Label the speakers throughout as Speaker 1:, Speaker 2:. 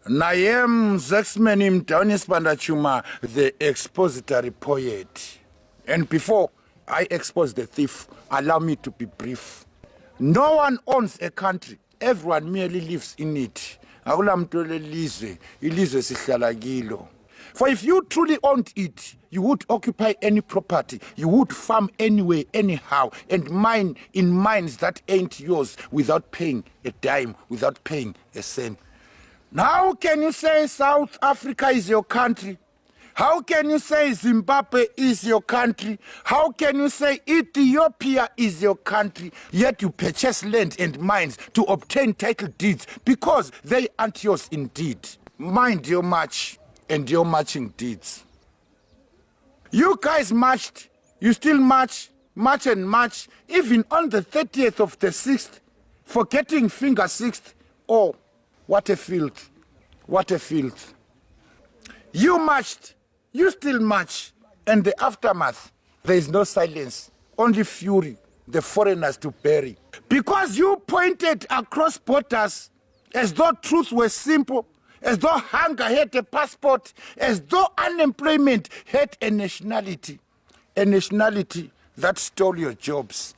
Speaker 1: Nayem Zexmenim Downis Bandachuma, the expository poet. And before I expose the thief, allow me to be brief. No one owns a country, everyone merely lives in it. For if you truly owned it, you would occupy any property, you would farm anywhere, anyhow, and mine in mines that ain't yours without paying a dime, without paying a cent. Now, how can you say South Africa is your country? How can you say Zimbabwe is your country? How can you say Ethiopia is your country? Yet you purchase land and mines to obtain title deeds because they aren't yours indeed. Mind your march and your marching deeds. You guys marched, you still march and march, even on the 30th of the 6th, forgetting finger 6th. Oh, what a filth, what a filth. You marched, you still march, and the aftermath, there is no silence, only fury, the foreigners to bury. Because you pointed across borders as though truth was simple, as though hunger had a passport, as though unemployment had a nationality that stole your jobs.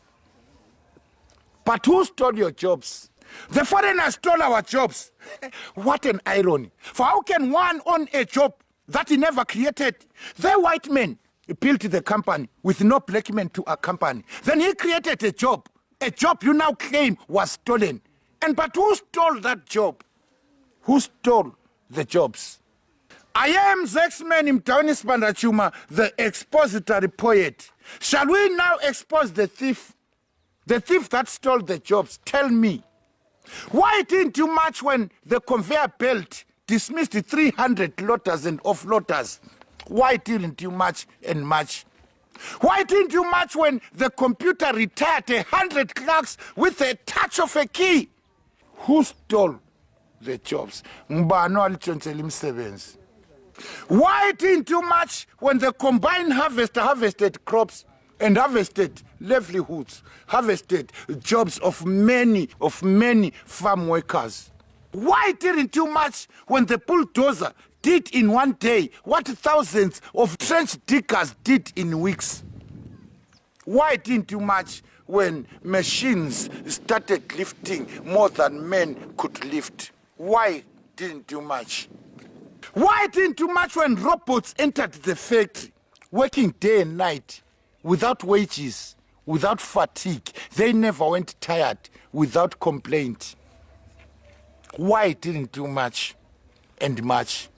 Speaker 1: But who stole your jobs? The foreigners stole our jobs. What an irony. For how can one own a job that he never created? The white man built the company with no black man to accompany. Then he created a job you now claim was stolen. But who stole that job? Who stole the jobs? I am Zexmenim Downis Bandachuma, the expository poet. Shall we now expose the thief? The thief that stole the jobs. Tell me, why didn't you march when the conveyor belt dismissed 300 loaders and offloaders? Why didn't you march and march? Why didn't you march when the computer retired 100 clerks with a touch of a key? Who stole the jobs? Why didn't you march when the combined harvester harvested crops and harvested livelihoods, harvested jobs of many farm workers? Why didn't you march when the bulldozer did in one day what thousands of trench diggers did in weeks? Why didn't you march when machines started lifting more than men could lift? Why didn't you march? Why didn't you march when robots entered the factory, working day and night, without wages, without fatigue? They never went tired, without complaint. Why didn't you march and march?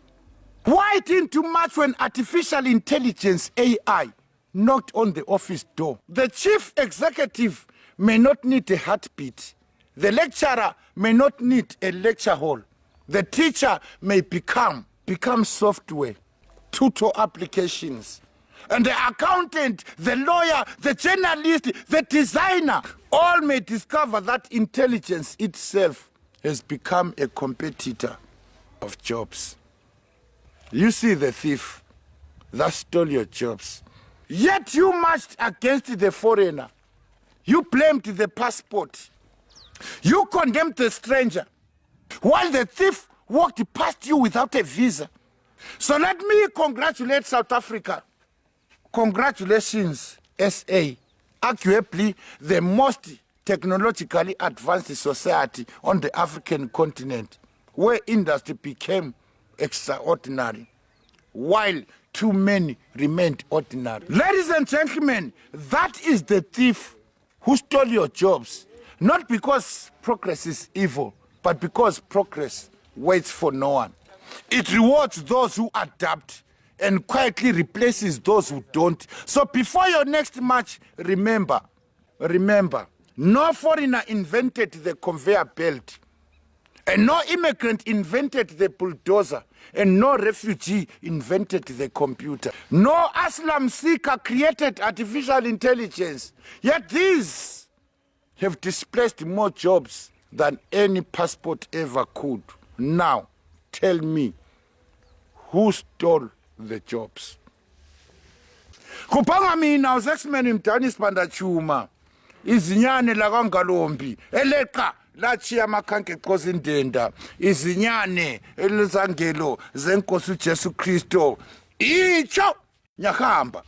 Speaker 1: Why didn't you march when artificial intelligence, AI, knocked on the office door? The chief executive may not need a heartbeat. The lecturer may not need a lecture hall. The teacher may become software, tutor applications. And the accountant, the lawyer, the journalist, the designer, all may discover that intelligence itself has become a competitor of jobs. You see the thief that stole your jobs. Yet you marched against the foreigner. You blamed the passport. You condemned the stranger, while the thief walked past you without a visa. So let me congratulate South Africa. Congratulations, SA, arguably the most technologically advanced society on the African continent, where industry became extraordinary, while too many remained ordinary. Ladies and gentlemen, that is the thief who stole your jobs, not because progress is evil, but because progress waits for no one. It rewards those who adapt and quietly replaces those who don't. So before your next march, remember, no foreigner invented the conveyor belt, and no immigrant invented the bulldozer, and no refugee invented the computer. No asylum seeker created artificial intelligence. Yet these have displaced more jobs than any passport ever could. Now, tell me, who stole the jobs? Kupanga mina uZexmenim Downis Bandachuma, izinyane la kaNgalombi, eleqa lachiya amakhanke xoza indenda izinyane elizangelo zenkosi uJesu Kristo itsho nyahamba